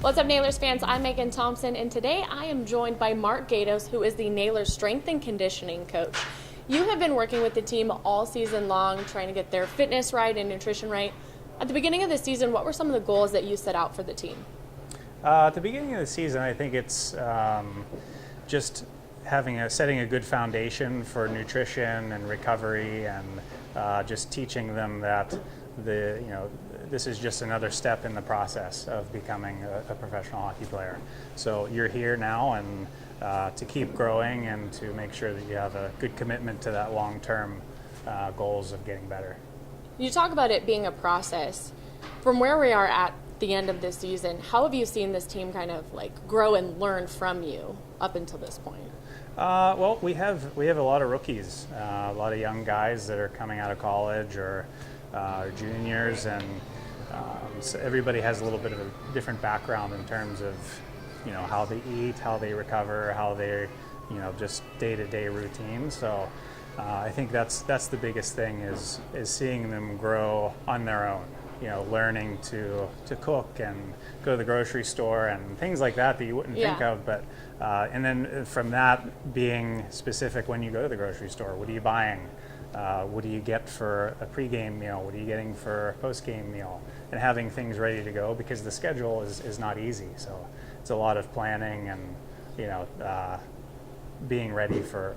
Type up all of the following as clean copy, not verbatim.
What's up, Nailers fans? I'm Megan Thompson, and today I am joined by Mark Gaydos, who is the Nailers strength and conditioning coach. You have been working with the team all season long, trying to get their fitness right and nutrition right. At the beginning of the season, what were some of the goals that you set out for the team? At the beginning of the season, I think it's just setting a good foundation for nutrition and recovery, and just teaching them that this is just another step in the process of becoming a professional hockey player. So you're here now, and to keep growing and to make sure that you have a good commitment to that long-term goals of getting better. You talk about it being a process. From where we are at the end of this season, how have you seen this team kind of like grow and learn from you up until this point? Well, we have a lot of rookies, a lot of young guys that are coming out of college or juniors, and so everybody has a little bit of a different background in terms of how they eat, how they recover, how they just day-to-day routine. So I think that's the biggest thing is seeing them grow on their own. Learning to cook and go to the grocery store and things like that you wouldn't think of. But and then from that, being specific when you go to the grocery store, what are you buying? What do you get for a pregame meal? What are you getting for a postgame meal? And having things ready to go, because the schedule is not easy. So it's a lot of planning and being ready for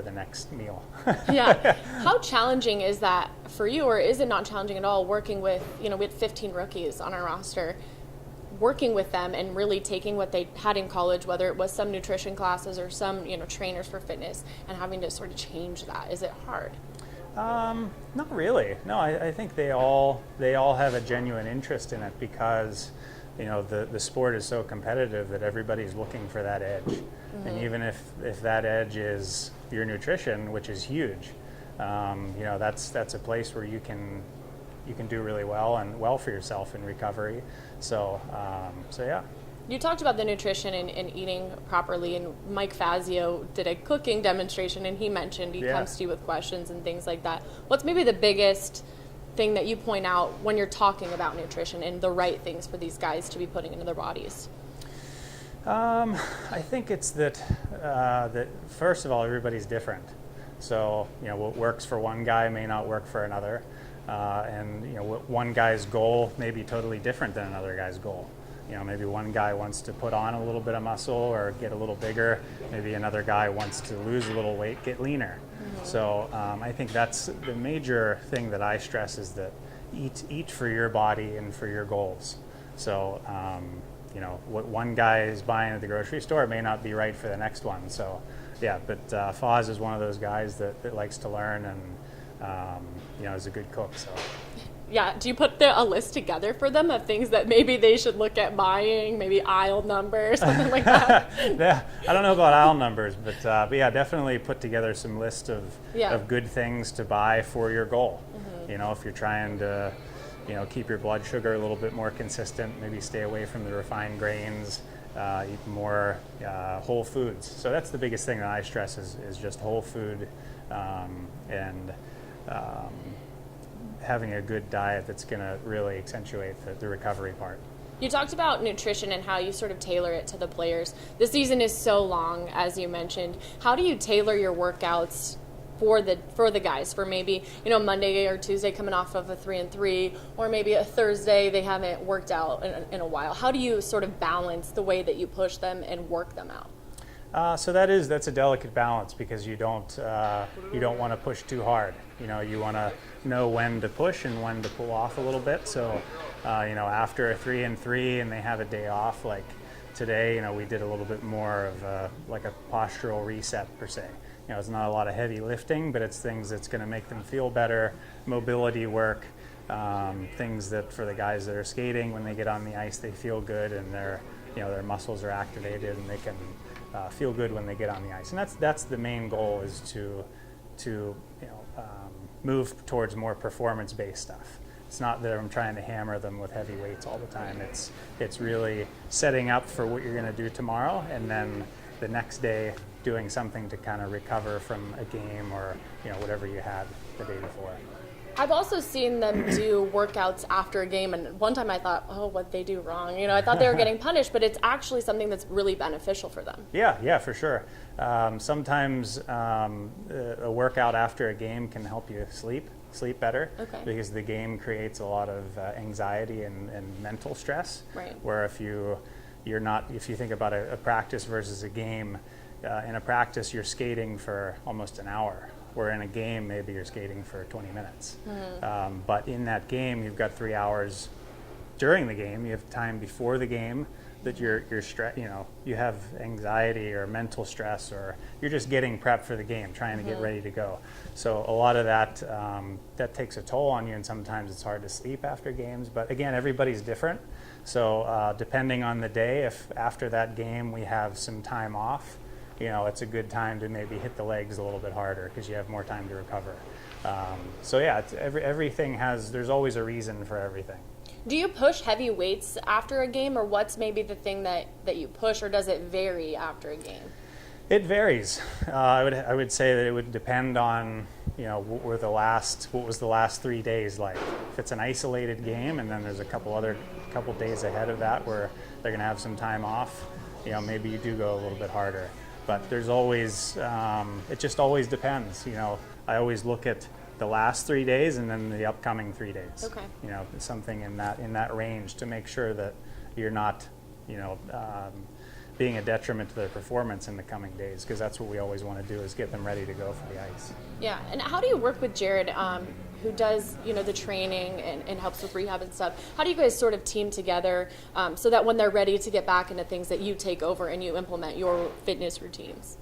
the next meal. Yeah. How challenging is that for you, or is it not challenging at all, working with, we had 15 rookies on our roster, working with them and really taking what they had in college, whether it was some nutrition classes or some, trainers for fitness, and having to sort of change that? Is it hard? Not really. No, I think they all have a genuine interest in it, because the sport is so competitive that everybody's looking for that edge. Mm-hmm. And even if that edge is your nutrition, which is huge, that's a place where you can do really well for yourself in recovery. So yeah. You talked about the nutrition and eating properly, and Mike Fazio did a cooking demonstration, and he mentioned he comes to you with questions and things like that. What's maybe the biggest thing that you point out when you're talking about nutrition and the right things for these guys to be putting into their bodies? I think it's that first of all, everybody's different. So what works for one guy may not work for another, and one guy's goal may be totally different than another guy's goal. Maybe one guy wants to put on a little bit of muscle or get a little bigger. Maybe another guy wants to lose a little weight, get leaner. Mm-hmm. So I think that's the major thing that I stress, is that eat for your body and for your goals. So what one guy is buying at the grocery store may not be right for the next one. So yeah, but Foz is one of those guys that likes to learn and is a good cook. So. Yeah, do you put a list together for them of things that maybe they should look at buying, maybe aisle numbers, something like that? Yeah, I don't know about aisle numbers, but yeah, definitely put together some list of good things to buy for your goal. Mm-hmm. If you're trying to, keep your blood sugar a little bit more consistent, maybe stay away from the refined grains, eat more whole foods. So that's the biggest thing that I stress is just whole food, and having a good diet that's going to really accentuate the recovery part. You talked about nutrition and how you sort of tailor it to the players. The season is so long, as you mentioned. How do you tailor your workouts for the guys, for maybe Monday or Tuesday coming off of a 3-3, or maybe a Thursday they haven't worked out in a while? How do you sort of balance the way that you push them and work them out? So that's a delicate balance, because you don't want to push too hard. You want to know when to push and when to pull off a little bit. So after a 3-3 and they have a day off, like today, we did a little bit more of a postural reset per se. It's not a lot of heavy lifting, but it's things that's going to make them feel better, mobility work, things that for the guys that are skating, when they get on the ice, they feel good and their muscles are activated and they can feel good when they get on the ice. And that's the main goal, is to move towards more performance-based stuff. It's not that I'm trying to hammer them with heavy weights all the time. It's really setting up for what you're going to do tomorrow, and then the next day doing something to kind of recover from a game or whatever you had the day before. I've also seen them do workouts after a game, and one time I thought, oh, what'd they do wrong? I thought they were getting punished, but it's actually something that's really beneficial for them. Yeah, for sure. Sometimes a workout after a game can help you sleep better, because the game creates a lot of anxiety and mental stress. Right. Where if you think about a practice versus a game, in a practice you're skating for almost an hour. Where in a game, maybe you're skating for 20 minutes. But in that game, you've got 3 hours during the game. You have time before the game that you're you have anxiety or mental stress, or you're just getting prepped for the game, trying to get ready to go. So a lot of that that takes a toll on you, and sometimes it's hard to sleep after games. But again, everybody's different. So depending on the day, if after that game we have some time off, it's a good time to maybe hit the legs a little bit harder because you have more time to recover. So yeah, everything there's always a reason for everything. Do you push heavy weights after a game, or what's maybe the thing that you push, or does it vary after a game? It varies. I would say that it would depend on what was the last 3 days like. If it's an isolated game and then there's a couple days ahead of that where they're going to have some time off, maybe you do go a little bit harder. But there's always, it just always depends. I always look at the last 3 days and then the upcoming 3 days. Okay. Something in that range to make sure that you're not, being a detriment to their performance in the coming days, because that's what we always want to do, is get them ready to go for the ice. Yeah, and how do you work with Jared, who does the training and helps with rehab and stuff? How do you guys sort of team together so that when they're ready to get back into things, that you take over and you implement your fitness routines?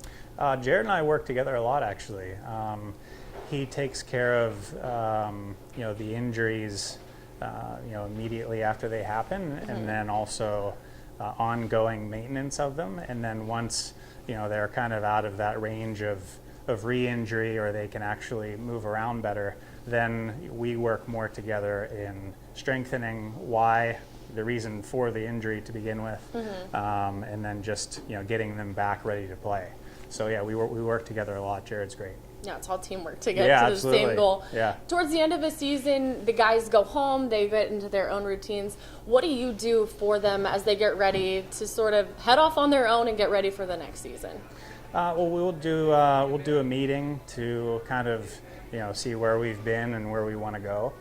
Jared and I work together a lot, actually. He takes care of the injuries immediately after they happen, and then also ongoing maintenance of them. And then once they're kind of out of that range of re-injury, or they can actually move around better, then we work more together in strengthening the reason for the injury to begin with, and then just get them back ready to play. So yeah, we work together a lot. Jared's great. Yeah, it's all teamwork to get to the same goal. Yeah. Towards the end of a season, the guys go home, they get into their own routines. What do you do for them as they get ready to sort of head off on their own and get ready for the next season? Well, we'll do a meeting to kind of see where we've been and where we want to go.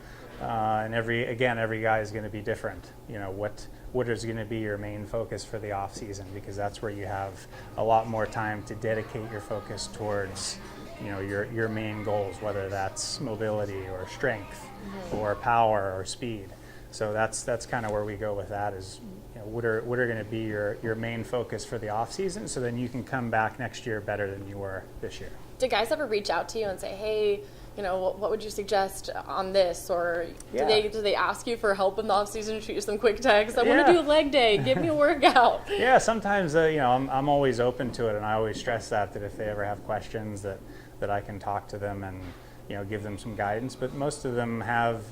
And every guy is going to be different. What is going to be your main focus for the off season, because that's where you have a lot more time to dedicate your focus towards your main goals, whether that's mobility or strength or power or speed. So that's kind of where we go with that, is what are going to be your main focus for the off season, so then you can come back next year better than you were this year. Do guys ever reach out to you and say, hey, what would you suggest on this? Or do they ask you for help in the off season, shoot you some quick texts? I want to do a leg day, give me a workout. Yeah, sometimes I'm always open to it, and I always stress that if they ever have questions, that I can talk to them and give them some guidance. But most of them have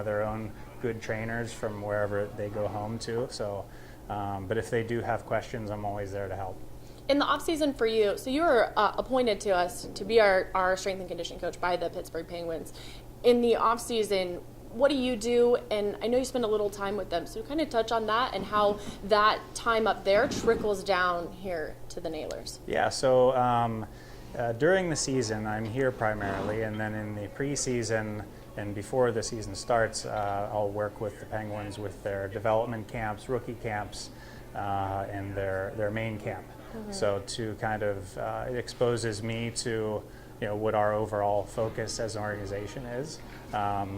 their own good trainers from wherever they go home to. So, but if they do have questions, I'm always there to help. In the off season for you, so you were appointed to us to be our strength and conditioning coach by the Pittsburgh Penguins. In the off season, what do you do? And I know you spend a little time with them, so kind of touch on that and how that time up there trickles down here to the Nailers. Yeah, so during the season, I'm here primarily, and then in the preseason and before the season starts, I'll work with the Penguins with their development camps, rookie camps, and their main camp. So to kind of, it exposes me to what our overall focus as an organization is.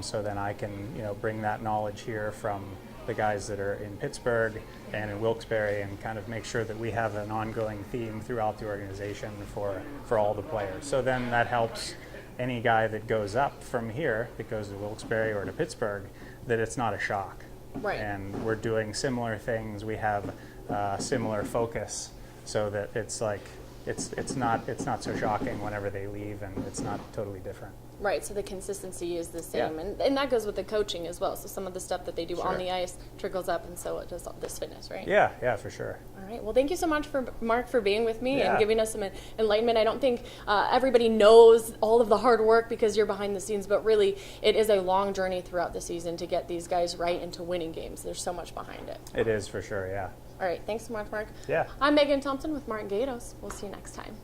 So then I can bring that knowledge here from the guys that are in Pittsburgh and in Wilkes-Barre, and kind of make sure that we have an ongoing theme throughout the organization for all the players. So then that helps any guy that goes up from here, that goes to Wilkes-Barre or to Pittsburgh, that it's not a shock. Right. And we're doing similar things. We have similar focus, so that it's like it's not so shocking whenever they leave, and it's not totally different. Right, so the consistency is the same, Yeah. and that goes with the coaching as well. So some of the stuff that they do on Sure. the ice trickles up, and so it does this fitness, right? Yeah, for sure. All right. Well, thank you so much for Mark for being with me Yeah. and giving us some enlightenment. I don't think everybody knows all of the hard work because you're behind the scenes, but really it is a long journey throughout the season to get these guys right into winning games. There's so much behind it. It is for sure, yeah. All right. Thanks so much, Mark. Yeah. I'm Megan Thompson with Mark Gaydos. We'll see you next time.